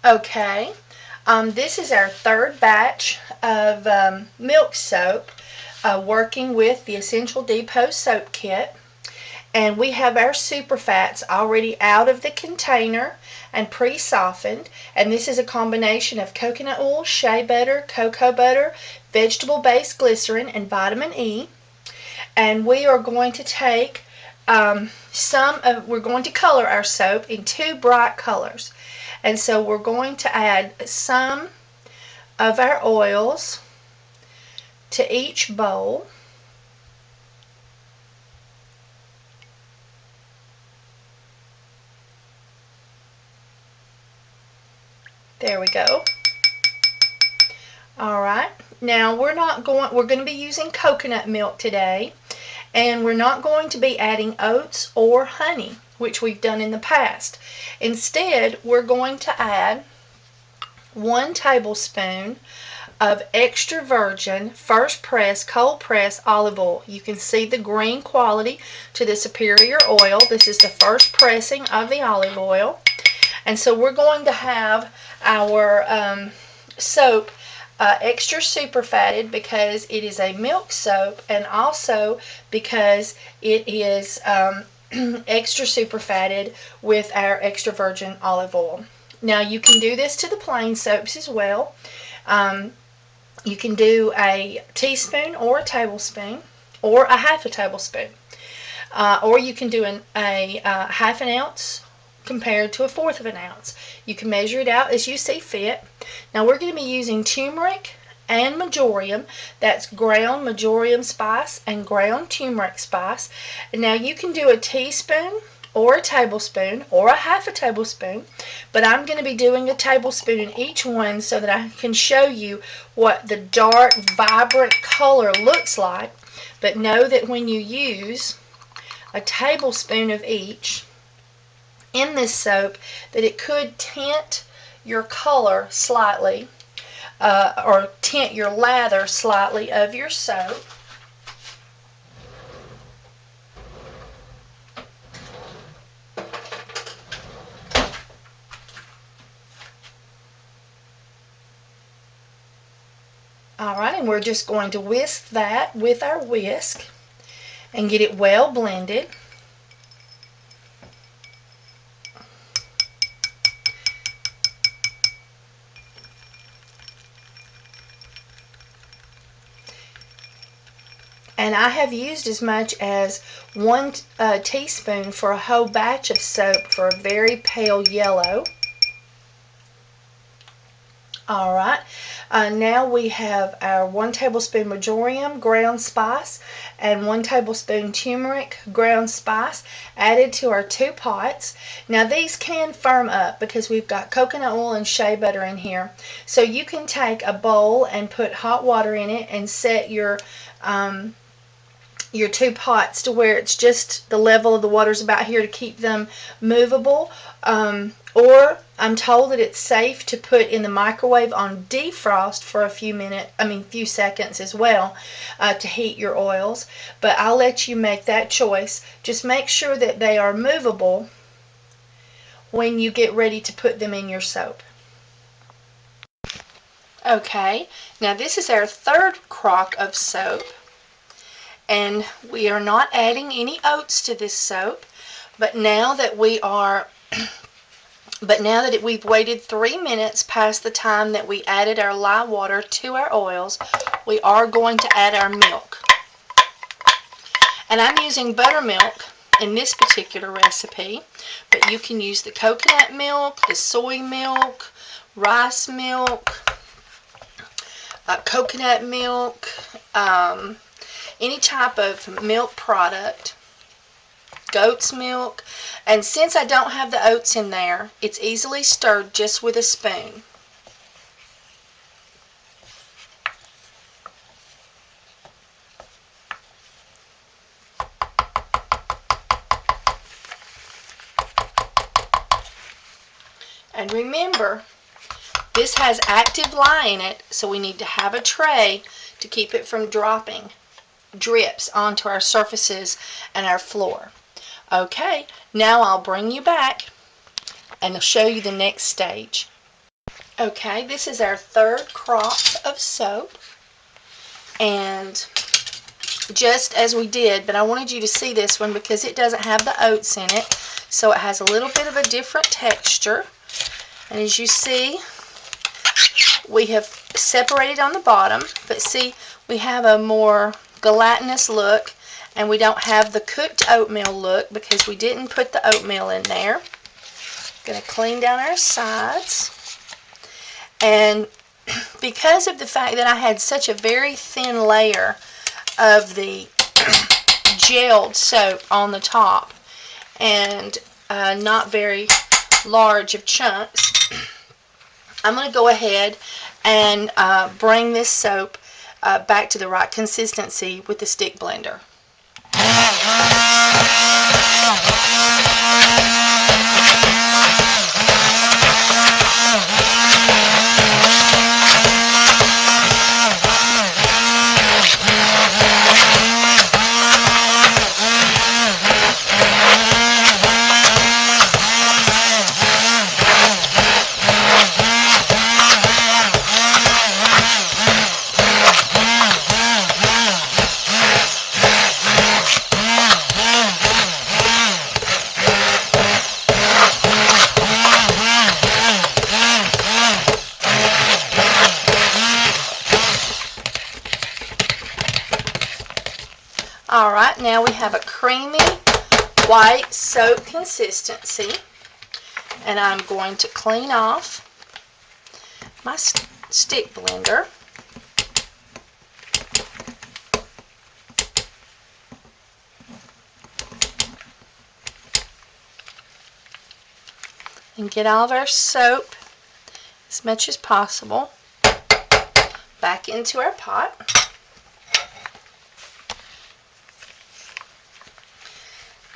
Okay, this is our third batch of milk soap working with the Essential Depot soap kit. And we have our super fats already out of the container and pre-softened. And this is a combination of coconut oil, shea butter, cocoa butter, vegetable-based glycerin, and vitamin E. And we are going to take we're going to color our soap in two bright colors. And so we're going to add some of our oils to each bowl. There we go. Alright, now we're going to be using coconut milk today, and we're not going to be adding oats or honey, which we've done in the past. Instead, we're going to add 1 tablespoon of extra virgin first press cold press olive oil. You can see the green quality to the superior oil. This is the first pressing of the olive oil. And so we're going to have our soap extra super fatted because it is a milk soap, and also because it is extra super fatted with our extra virgin olive oil. Now you can do this to the plain soaps as well. You can do a teaspoon or a tablespoon or a half a tablespoon, or you can do a half an ounce compared to a fourth of an ounce. You can measure it out as you see fit. Now we're going to be using turmeric and marjoram. That's ground marjoram spice and ground turmeric spice. And now you can do a teaspoon or a tablespoon or a half a tablespoon, but I'm going to be doing a tablespoon in each one so that I can show you what the dark, vibrant color looks like. But know that when you use a tablespoon of each in this soap, that it could tint your color slightly, or tint your lather slightly of your soap. Alright, and we're just going to whisk that with our whisk and get it well blended. And I have used as much as 1 teaspoon for a whole batch of soap for a very pale yellow. Alright, now we have our 1 tablespoon marjoram ground spice and 1 tablespoon turmeric ground spice added to our 2 pots. Now these can firm up because we've got coconut oil and shea butter in here. So you can take a bowl and put hot water in it and set your 2 pots to where it's just the level of the water's about here to keep them movable. Or I'm told that it's safe to put in the microwave on defrost for a few seconds as well, to heat your oils. But I'll let you make that choice. Just make sure that they are movable when you get ready to put them in your soap. Okay, now this is our third crock of soap, and we are not adding any oats to this soap. But now that we've waited 3 minutes past the time that we added our lye water to our oils, we are going to add our milk. And I'm using buttermilk in this particular recipe, but you can use the coconut milk, the soy milk, rice milk, coconut milk, any type of milk product, goat's milk. And since I don't have the oats in there, it's easily stirred just with a spoon. And remember, this has active lye in it, so we need to have a tray to keep it from dropping drips onto our surfaces and our floor. Okay, now I'll bring you back and show you the next stage. Okay, this is our third crop of soap, and just as we did, but I wanted you to see this one because it doesn't have the oats in it, so it has a little bit of a different texture. And as you see, we have separated on the bottom, but see, we have a more gelatinous look, and we don't have the cooked oatmeal look because we didn't put the oatmeal in there. Going to clean down our sides. And because of the fact that I had such a very thin layer of the gelled soap on the top and not very large of chunks, I'm going to go ahead and bring this soap back to the right consistency with the stick blender. Alright, now we have a creamy white soap consistency, and I'm going to clean off my stick blender. And get all of our soap, as much as possible, back into our pot.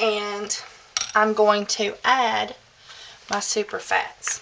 And I'm going to add my super fats.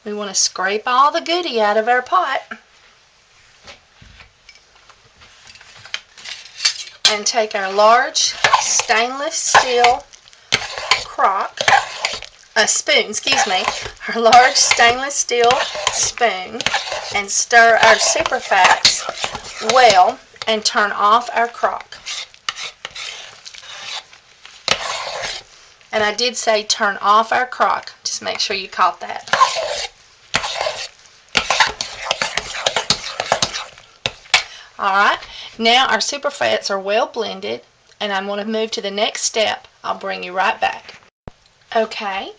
We want to scrape all the goodie out of our pot and take our large stainless steel spoon, our large stainless steel spoon, and stir our super fats well and turn off our crock. And I did say turn off our crock, just make sure you caught that. Alright, now our super fats are well blended, and I'm going to move to the next step. I'll bring you right back. Okay,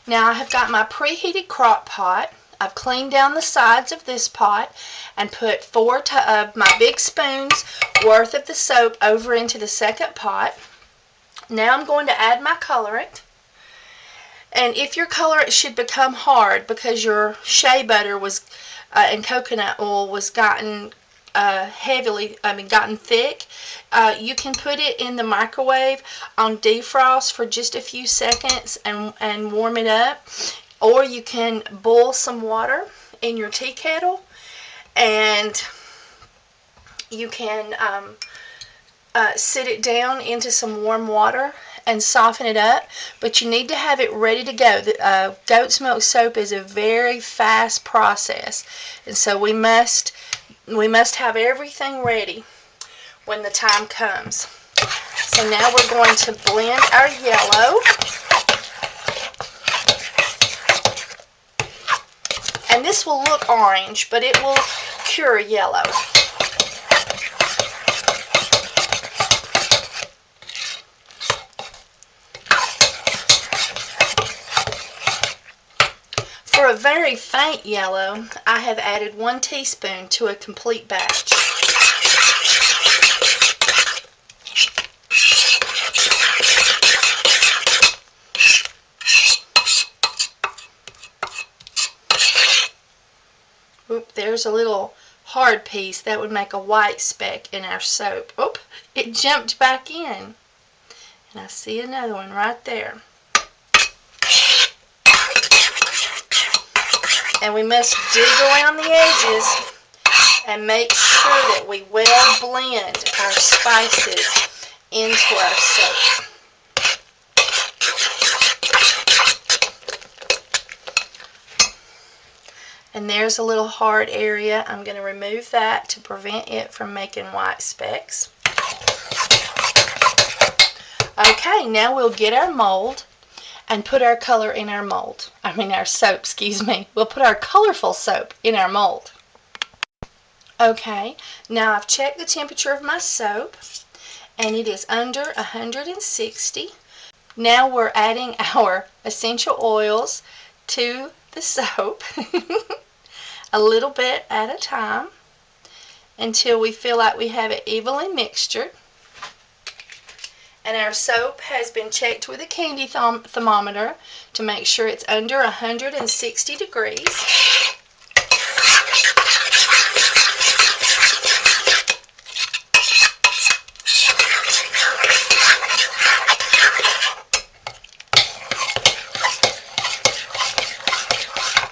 now I have got my preheated crock pot. I've cleaned down the sides of this pot and put 4 of my big spoons worth of the soap over into the second pot. Now I'm going to add my colorant. And if your colorant should become hard because your shea butter and coconut oil was gotten thick, you can put it in the microwave on defrost for just a few seconds and warm it up, or you can boil some water in your tea kettle and you can sit it down into some warm water and soften it up, but you need to have it ready to go. The goat's milk soap is a very fast process, and so we must have everything ready when the time comes. So now we're going to blend our yellow. And this will look orange, but it will cure yellow. For a very faint yellow, I have added 1 teaspoon to a complete batch. Oop, there's a little hard piece that would make a white speck in our soap. Oop, it jumped back in. And I see another one right there. And we must dig around the edges and make sure that we well blend our spices into our soap. And there's a little hard area. I'm going to remove that to prevent it from making white specks. Okay, now we'll get our mold and put our color in our mold. Our soap, excuse me. We'll put our colorful soap in our mold. Okay, now I've checked the temperature of my soap, and it is under 160. Now we're adding our essential oils to the soap, a little bit at a time, until we feel like we have it evenly mixtured. And our soap has been checked with a candy thermometer to make sure it's under 160 degrees.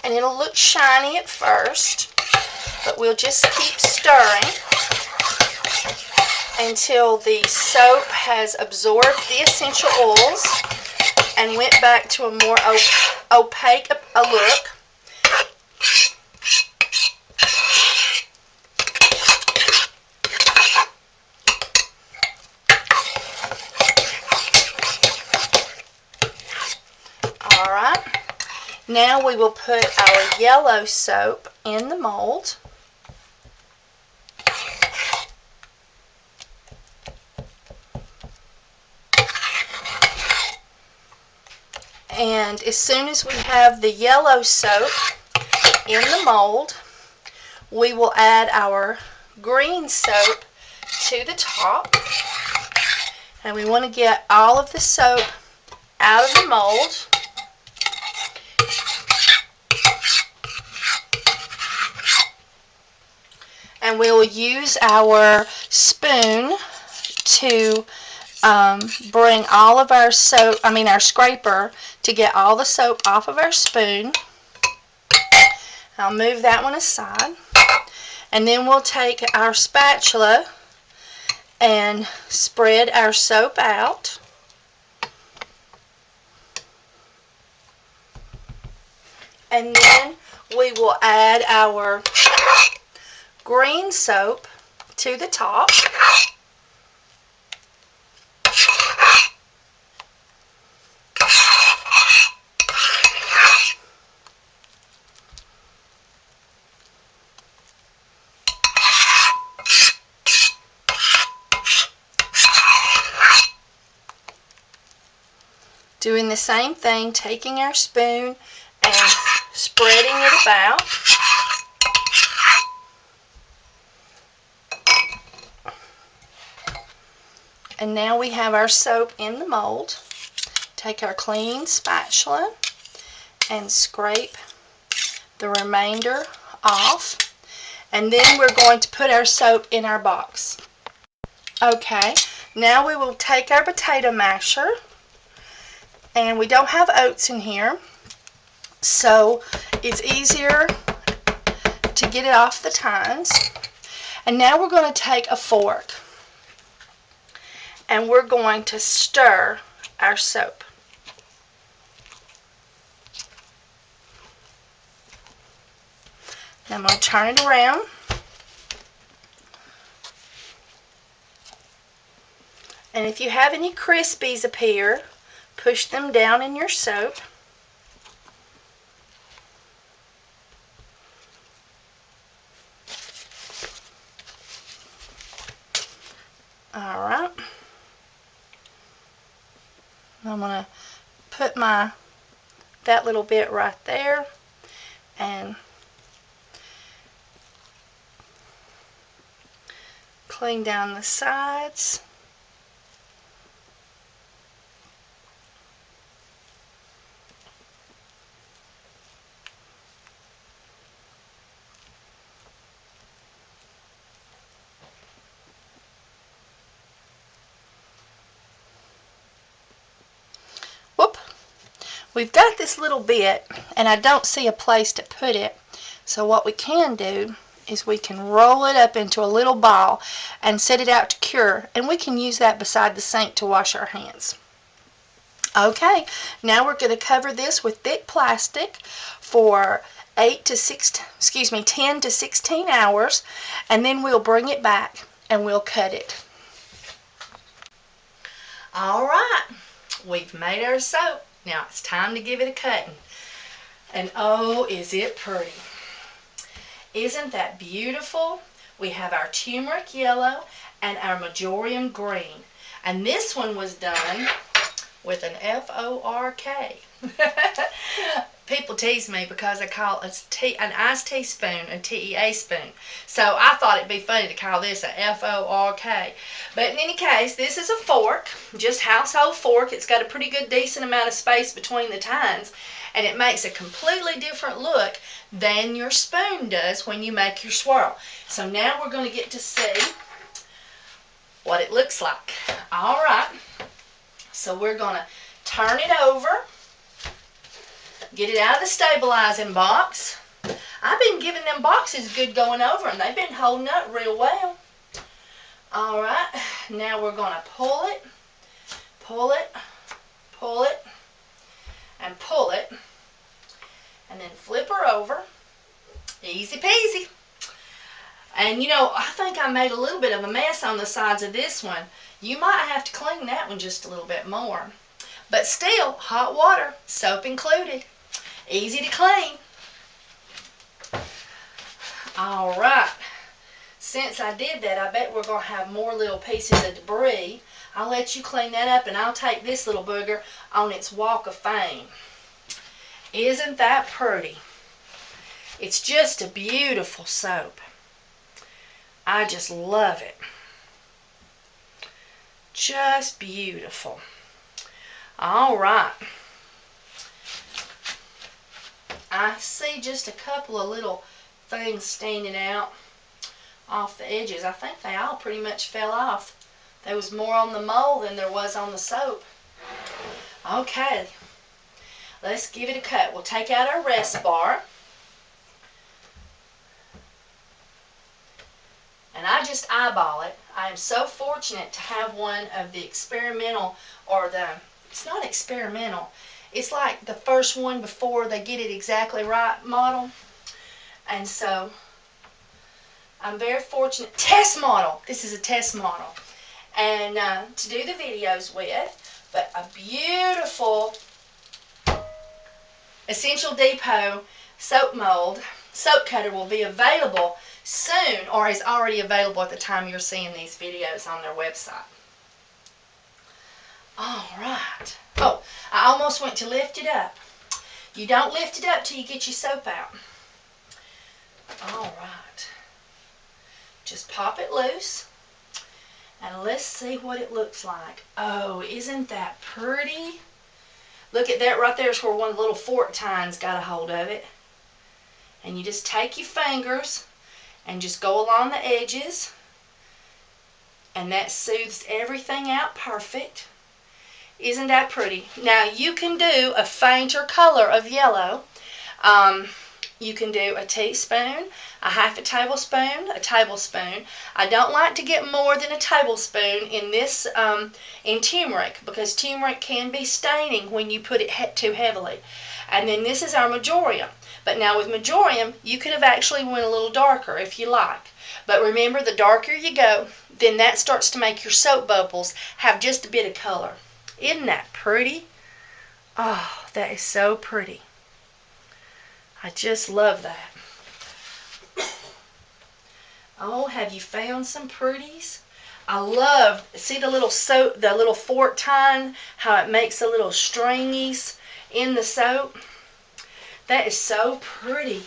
And it'll look shiny at first, but we'll just keep stirring until the soap has absorbed the essential oils and went back to a more opaque look. Alright, now we will put our yellow soap in the mold. And as soon as we have the yellow soap in the mold, we will add our green soap to the top. And we want to get all of the soap out of the mold. And we will use our spoon to bring all of our soap, our scraper, to get all the soap off of our spoon. I'll move that one aside. And then we'll take our spatula and spread our soap out. And then we will add our green soap to the top. Doing the same thing, taking our spoon and spreading it about. And now we have our soap in the mold. Take our clean spatula and scrape the remainder off. And then we're going to put our soap in our box. Okay, now we will take our potato masher. And we don't have oats in here, so it's easier to get it off the tines. And now we're going to take a fork and we're going to stir our soap. Now I'm going to turn it around. And if you have any crispies appear, push them down in your soap. Alright. I'm going to put that little bit right there and clean down the sides. Whoop! We've got this little bit and I don't see a place to put it, so what we can do is we can roll it up into a little ball and set it out to cure, and we can use that beside the sink to wash our hands. Okay, now we're going to cover this with thick plastic for 10 to 16 hours, and then we'll bring it back and we'll cut it. Alright, we've made our soap. Now it's time to give it a cutting. And oh, is it pretty. Isn't that beautiful? We have our turmeric yellow and our marjoram green. And this one was done with an F-O-R-K. People tease me because I call an iced teaspoon a T-E-A spoon. So I thought it'd be funny to call this a F-O-R-K. But in any case, this is a fork, just household fork. It's got a pretty good decent amount of space between the tines, and it makes a completely different look than your spoon does when you make your swirl. So now we're going to get to see what it looks like. Alright, so we're going to turn it over. Get it out of the stabilizing box. I've been giving them boxes good going over, and they've been holding up real well. Alright, now we're going to pull it, pull it, pull it, and pull it, and then flip her over. Easy peasy. And you know, I think I made a little bit of a mess on the sides of this one. You might have to clean that one just a little bit more. But still, hot water, soap included. Easy to clean. Alright, since I did that, I bet we're going to have more little pieces of debris. I'll let you clean that up, and I'll take this little booger on its walk of fame. Isn't that pretty? It's just a beautiful soap. I just love it. Just beautiful. Alright. I see just a couple of little things standing out off the edges. I think they all pretty much fell off. There was more on the mold than there was on the soap. Okay. Let's give it a cut. We'll take out our rest bar. And I just eyeball it. I am so fortunate to have one of the experimental, or it's not experimental, it's like the first one before they get it exactly right model. And so I'm very fortunate. Test model. This is a test model. And to do the videos with. But a beautiful Essential Depot soap mold, soap cutter will be available soon, or is already available at the time you're seeing these videos on their website. Alright. Oh, I almost went to lift it up. You don't lift it up till you get your soap out. Alright. Just pop it loose. And let's see what it looks like. Oh, isn't that pretty? Look at that right there. Is where one of the little fork tines got a hold of it. And you just take your fingers and just go along the edges. And that soothes everything out perfect. Isn't that pretty? Now you can do a fainter color of yellow. You can do a teaspoon, a half a tablespoon, a tablespoon. I don't like to get more than a tablespoon in this, in turmeric, because turmeric can be staining when you put it too heavily. And then this is our marjoram. But now with marjoram, you could have actually went a little darker if you like. But remember, the darker you go, then that starts to make your soap bubbles have just a bit of color. Isn't that pretty? Oh, that is so pretty. I just love that. Oh, have you found some pretties? I love, see the little soap, the little fork tine, how it makes the little stringies in the soap? That is so pretty.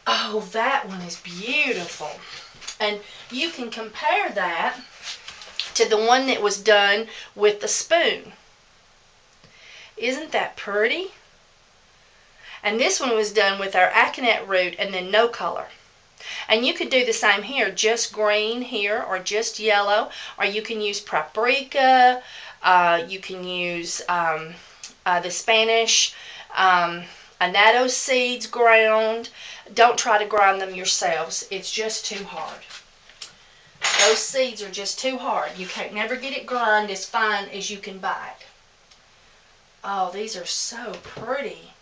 Oh, that one is beautiful. And you can compare that to the one that was done with the spoon. Isn't that pretty? And this one was done with our aconite root and then no color. And you could do the same here, just green here or just yellow, or you can use paprika, you can use the Spanish annatto seeds ground. Don't try to grind them yourselves. It's just too hard. Those seeds are just too hard. You can't never get it grind as fine as you can buy it. Oh, these are so pretty.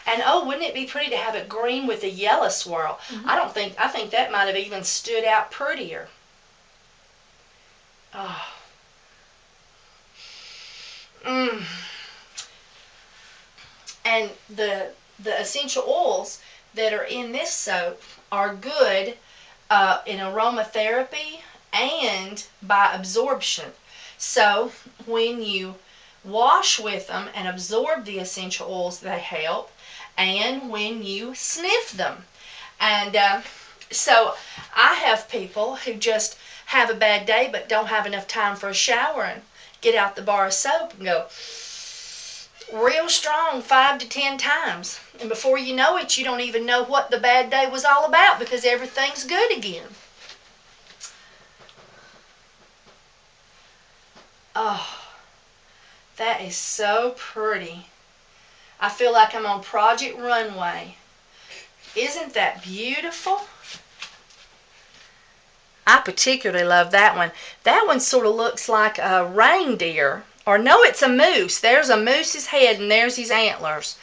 And oh, wouldn't it be pretty to have it green with a yellow swirl? I think that might have even stood out prettier. Oh. And the essential oils that are in this soap are good in aromatherapy and by absorption. So when you wash with them and absorb the essential oils, they help, and when you sniff them. And so I have people who just have a bad day but don't have enough time for a shower and get out the bar of soap and go real strong 5 to 10 times. And before you know it, you don't even know what the bad day was all about because everything's good again. Oh, that is so pretty. I feel like I'm on Project Runway. Isn't that beautiful? I particularly love that one. That one sort of looks like a reindeer. Or no, it's a moose. There's a moose's head and there's his antlers.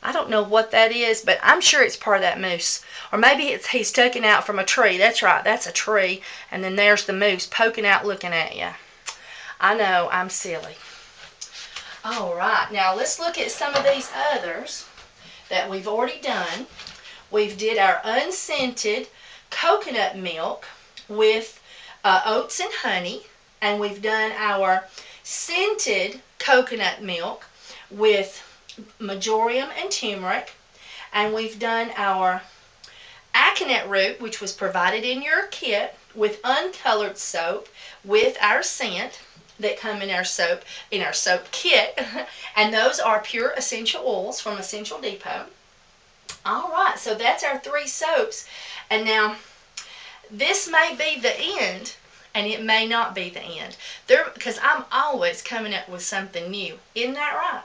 I don't know what that is, but I'm sure it's part of that moose. Or maybe he's sticking out from a tree. That's right, that's a tree. And then there's the moose poking out looking at you. I know, I'm silly. All right, now let's look at some of these others that we've already done. We've did our unscented coconut milk with oats and honey, and we've done our scented coconut milk with marjoram and turmeric, and we've done our aconite root, which was provided in your kit, with uncolored soap with our scent that come in our soap kit, and those are pure essential oils from Essential Depot. All right, so that's our 3 soaps, and now this may be the end, and it may not be the end, because I'm always coming up with something new. Isn't that right?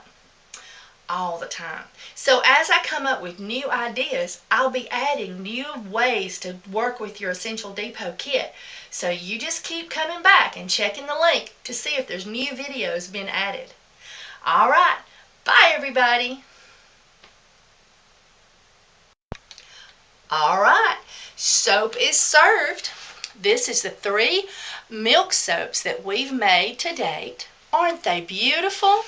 All the time. So as I come up with new ideas, I'll be adding new ways to work with your Essential Depot kit. So you just keep coming back and checking the link to see if there's new videos been added. All right. Bye, everybody. All right. Soap is served. This is the 3 milk soaps that we've made to date. Aren't they beautiful?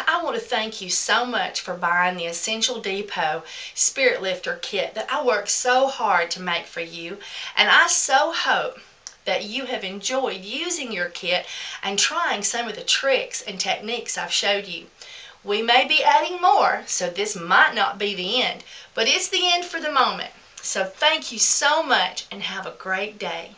I want to thank you so much for buying the Essential Depot Spirit Lifter kit that I worked so hard to make for you, and I so hope that you have enjoyed using your kit and trying some of the tricks and techniques I've showed you. We may be adding more, so this might not be the end, but it's the end for the moment. So thank you so much and have a great day.